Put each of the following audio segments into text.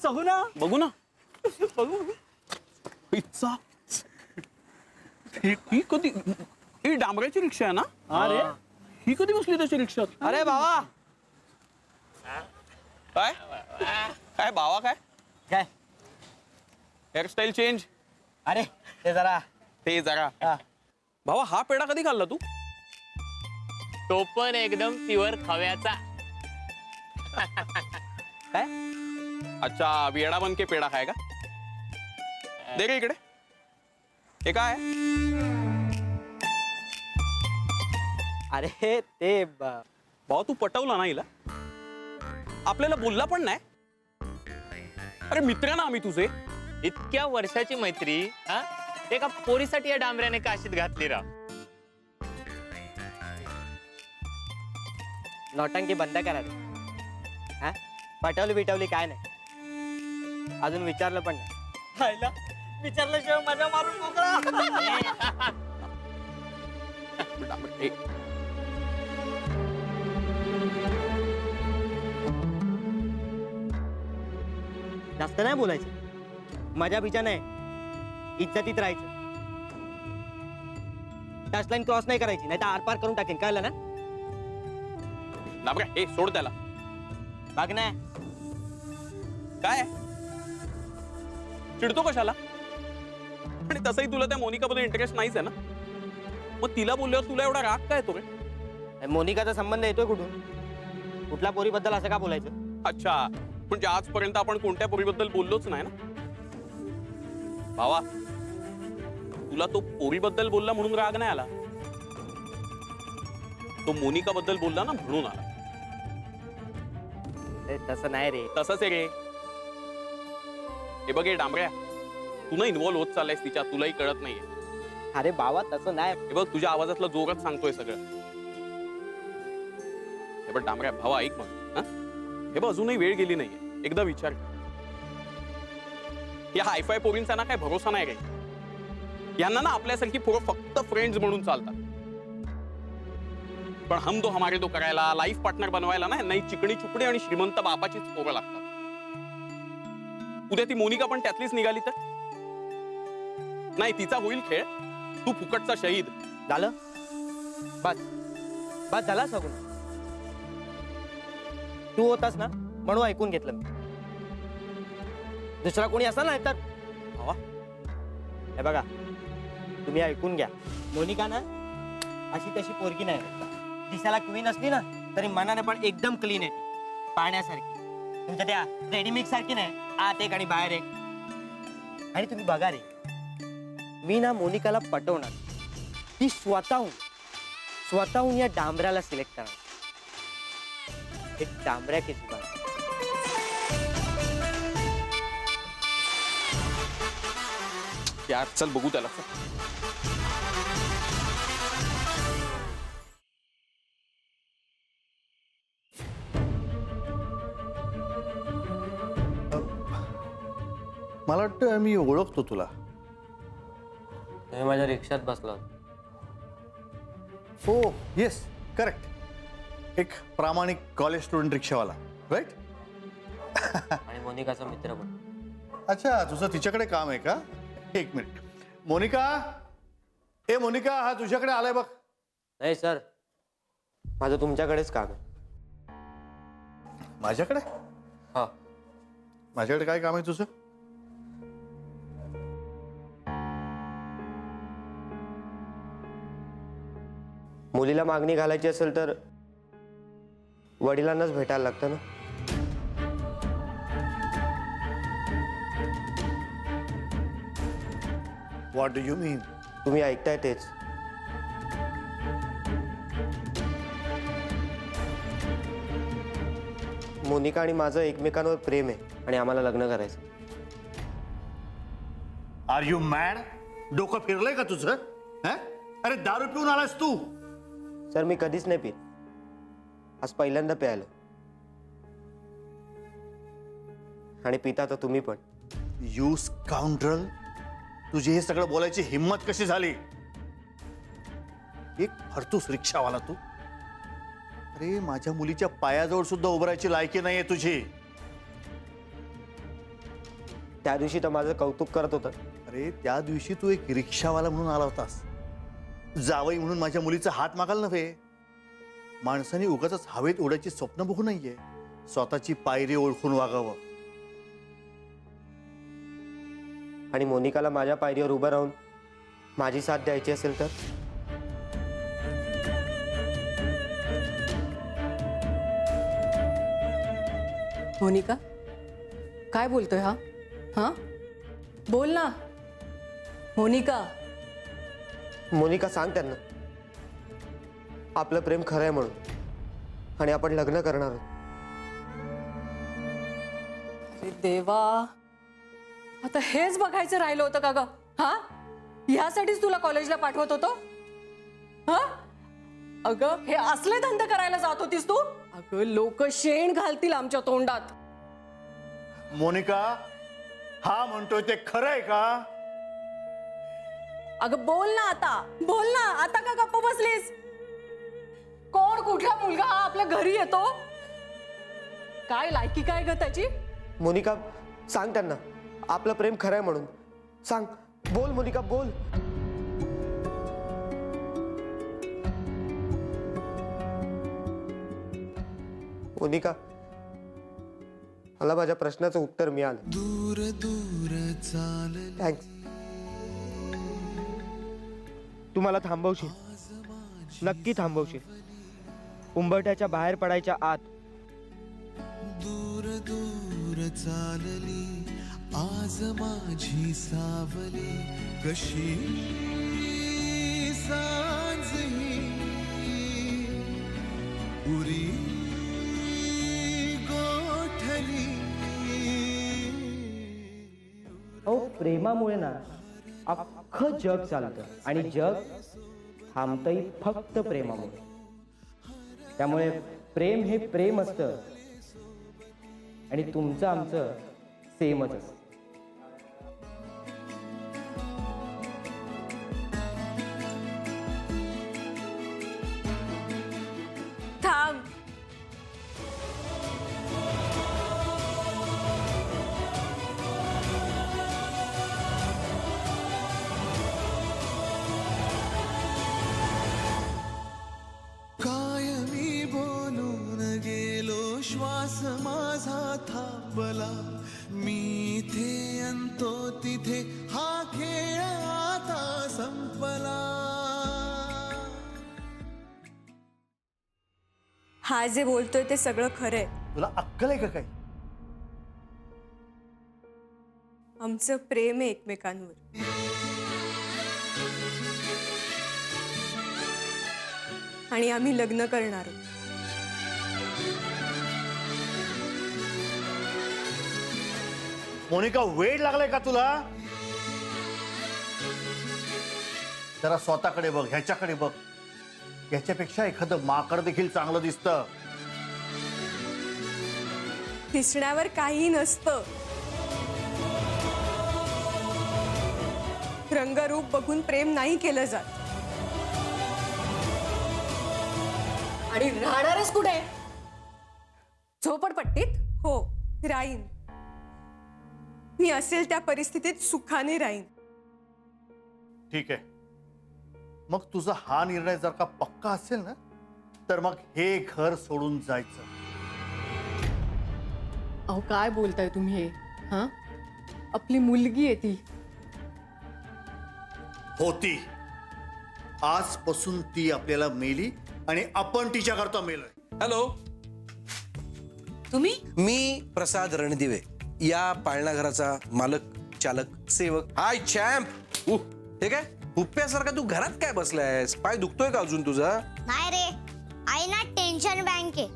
बघू ना बघू ना. बघू. पिझ्झा. ही कधी, ही डांबराची रिक्षा आहे ना? अरे ही कधी बसली त्याच्या रिक्षात? अरे बाबा काय काय भावा काय काय हेअरस्टाईल चेंज? अरे ते जरा ते जरा हा. भावा हा पेढा कधी खाल्ला तू? तो पण एकदम प्युअर खव्याचा. काय अच्छा वेडा बन के पेढा खाय का? दे रे इकडे. हे काय? अरे ते भावा तू पटवला ना हिला? आपल्याला बोलला पण नाही. अरे मित्र ना आम्ही तुझे. इतक्या वर्षाची मैत्री हा ते का पोरीसाठी या डांबऱ्याने काशीत घातली राव. नौटंकी बंद करा रे. हा पटवली बिटवली काय नाही, अजून विचारलं पण नाही. विचारल्याशिवाय मजा मारून मोकळा. ए, जास्त नाही बोलायचं, मजा बिजा नाही, इज्जतीत राहायचं. टचलाईन क्रॉस नाही करायची, नाही तर आरपार करून टाकेन, कळलं ना? डांबऱ्या ए सोड त्याला. बघ ना काय चिडतो कशाला? आणि तसंही तुला त्या मोनिका बद्दल इंटरेस्ट नाहीच आहे ना, मग तिला बोलल्यावर तुला एवढा राग काय येतो रे? मोनिकाचा संबंध येतोय कुठून? कुठल्या पोरीबद्दल असं का बोलायचं? अच्छा म्हणजे आजपर्यंत आपण कोणत्या पोरीबद्दल बोललोच नाही ना? भावा तुला तो पोरीबद्दल बोलला म्हणून राग नाही आला, तो मोनिका बद्दल बोलला ना म्हणून आला. तसं नाही रे. तसंच आहे रे. हे बघ हे डांबऱ्या, तू ना इन्व्हॉल्व होत चाललायस तिच्यात, तुलाही कळत नाहीये. अरे बाबा तसं नाही. हे बघ तुझ्या आवाजातला जोरात सांगतोय सगळं. हे बघ डांबऱ्या भावा ऐक मग. हे बघ अजूनही वेळ गेली नाहीये, एकदा विचार कर. या हायफाय पोरींचा ना काय भरोसा नाही रे. यांना ना आपल्यासारखी पोरं फक्त फ्रेंड्स म्हणून चालतात, पण हम दो हमारे दो करायला, लाईफ पार्टनर बनवायला ना नाही चिकणी चुपडी आणि श्रीमंत बापाचीच पोरं लागतात. उद्या ती मोनिका पण त्यातलीच निघाली तर नाही, तिचा होईल खेळ, तू फुकटचा शहीद. झालं बस बस झाला सगून. तू होतास ना म्हणून ऐकून घेतलं मी. दुसरा कोणी असा नाही तर भावा हे बघा तुम्ही ऐकून घ्या. मोनिका ना अशी तशी पोरगी नाही, दिसायला क्वीन असली ना तरी मनाने पण एकदम क्लीन आहे, पाण्यासारखी. तुमच्या त्या रेडीमिक्स सारखी नाही, आत एक आणि बाहेर एक. आणि तुम्ही बघा रे, मी ना मोनिकाला पटवणार, ती स्वतःहून या डांबऱ्याला सिलेक्ट करणार. एक डांबऱ्या के जुगाड. यार चल बघू त्याला. मला वाटतं मी ओळखतो तुला. तुम्ही माझ्या रिक्षात बसला. हो येस करेक्ट. एक प्रामाणिक कॉलेज स्टुडंट रिक्षावाला राईट. आणि मोनिकाचा मित्र पण. अच्छा तुझं तिच्याकडे काम आहे का? एक मिनिट. मोनिका, ए मोनिका, हा तुझ्याकडे आलाय बघ. नाही सर, माझं तुमच्याकडेच काम आहे. माझ्याकडे? हा. माझ्याकडे काय काम आहे तुझं? मुलीला मागणी घालायची असेल तर वडिलांनाच भेटायला लागतं ना. व्हॉट डू यू मीन? तुम्ही ऐकताय तेच. मोनिका आणि माझं एकमेकांवर प्रेम आहे आणि आम्हाला लग्न करायचं. Are you mad? डोकं फिरलंय का तुझं? अरे दारू पिऊन आलास तू? सर मी कधीच नाही पीत, आज पहिल्यांदा प्यायलो. आणि पिता तर तुम्ही पण. यू स्काउंड्रल, तुझी हे सगळं बोलायची हिम्मत कशी झाली? एक फरतूस रिक्षावाला तू. अरे माझ्या मुलीच्या पायाजवळ सुद्धा उभं राहायची लायकी नाहीये तुझी. त्या दिवशी तर माझं कौतुक करत होतं. अरे त्या दिवशी तू एक रिक्षावाला म्हणून आला होतास, जावई म्हणून माझ्या मुलीचा हात मागाल नव्हे. माणसाने उगाच हवेत उडायची स्वप्न बघू नाहीये, स्वतःची पायरी ओळखून वागावं. आणि मोनिकाला माझ्या पायरीवर उभं राहून माझी साथ द्यायची असेल तर मोनिका काय बोलतोय हा? हा बोल ना मोनिका. मोनिका सांग त्यांना आपलं प्रेम खरं आहे म्हणून, आणि आपण लग्न करणार आहोत. अरे देवा, आता हेच बघायचं राहिलं होतं का ग? हा ह्यासाठीच तुला कॉलेजला पाठवत होतो? हा अगं हे असले धंदे करायला जात होतीस तू? अगं लोक शेण घालतील आमच्या तोंडात. मोनिका, हा म्हणतोय ते खरं आहे का? अगं बोल ना आता, बोल ना आता, का गप्प बसलीस? कोण कुठला मुलगा हा आपल्या घरी येतो? काय लायकी काय ग त्याची? मोनिका सांग त्यांना आपलं प्रेम खरं आहे म्हणून. सांग, बोल मोनिका बोल. मोनिका, मला माझ्या प्रश्नाचं उत्तर मिळालं. दूर दूर थँक्स. तू मला थांबवशील, नक्की थांबवशील. उंबरठ्याच्या बाहेर पडायच्या आत. दूर दूर चालली आज माझी सावली, कशी सांजही उरी गोठली. अहो प्रेमामुळे ना अख्खं जग चालतं, आणि जग थांबतंही फक्त प्रेमामुळे. त्यामुळे प्रेम हे प्रेम असतं, आणि तुमचं आमचं सेमच असतं. थांब. कायमी बोलून गेलो, श्वास माझा थांबला. मी इथे अंतो तिथे, हा खेळ आता संपला. हा जे बोलतोय ते सगळं खरंय. तुला अक्कल आहे का काही? आमचं प्रेम आहे एकमेकांवर. आणि आम्ही लग्न करणार आहोत. मोनिका, वेळ लागलाय का तुला? जरा स्वतःकडे बघ, ह्याच्याकडे बघ. याच्यापेक्षा एखादं माकड देखील चांगलं दिसतं. दिसण्यावर काही नसतं. रंगरूप बघून प्रेम नाही केलं जात. आणि राहणारच कुठे? झोपडपट्टीत? हो, राहीन. मी असेल त्या परिस्थितीत सुखाने राहीन. ठीक आहे, मग तुझा हा निर्णय जर का पक्का असेल ना, तर मग हे घर सोडून जायचं. अहो काय बोलताय तुम्ही हे? हा आपली मुलगी आहे ती. होती, आजपासून ती आपल्याला मेली आणि आपण तिच्याकरता मेलोय. हॅलो, तुम्ही? मी प्रसाद रणदिवे, या पाळणाघराचा मालक, चालक, सेवक. हाय चॅम्प. हे काय हुप्प्यासारखा तू घरात काय बसलायस? पाय दुखतोय का अजून तुझा? नाही रे, आई ना टेन्शन बँक आहे,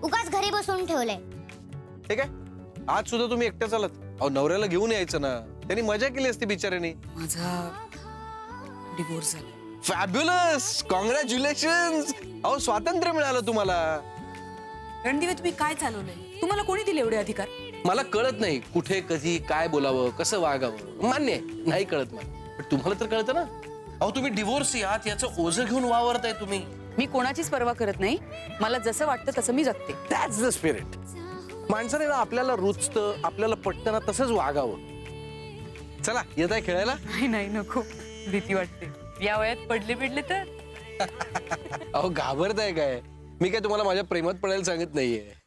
उगाच घरी बसून ठेवलंय. हे काय आज सुद्धा तुम्ही एकट्या चालत? अहो नवऱ्याला घेऊन यायचं ना, त्यांनी मजा केली असती बिचाऱ्याने. माझा डिवोर्स झाला. Fabulous, congratulations. अहो स्वातंत्र्य मिळालं तुम्हाला. रणदिवे तुम्ही काय चालवलंय? तुम्हाला कोणी दिले एवढे अधिकार? मला कळत नाही कुठे कधी काय बोलावं, कसं वागावं. मान्य आहे, नाही कळत मला, पण तुम्हाला तर कळतं ना. अहो तुम्ही डिवोर्स आहात याचं ओझं घेऊन वावरताय तुम्ही. मी कोणाचीच पर्वा करत नाही. मला जसं वाटतं तसं मी जगते. That's the spirit. माणसाने ना आपल्याला रुचतं, आपल्याला पटतं ना तसंच वागावं. चला येत आहे खेळायला. नाही नाही नको, भीती वाटते. या वयात पडले बिडले तर. अहो घाबरताय काय? मी काय तुम्हाला माझ्या प्रेमात पडायला सांगत नाहीये.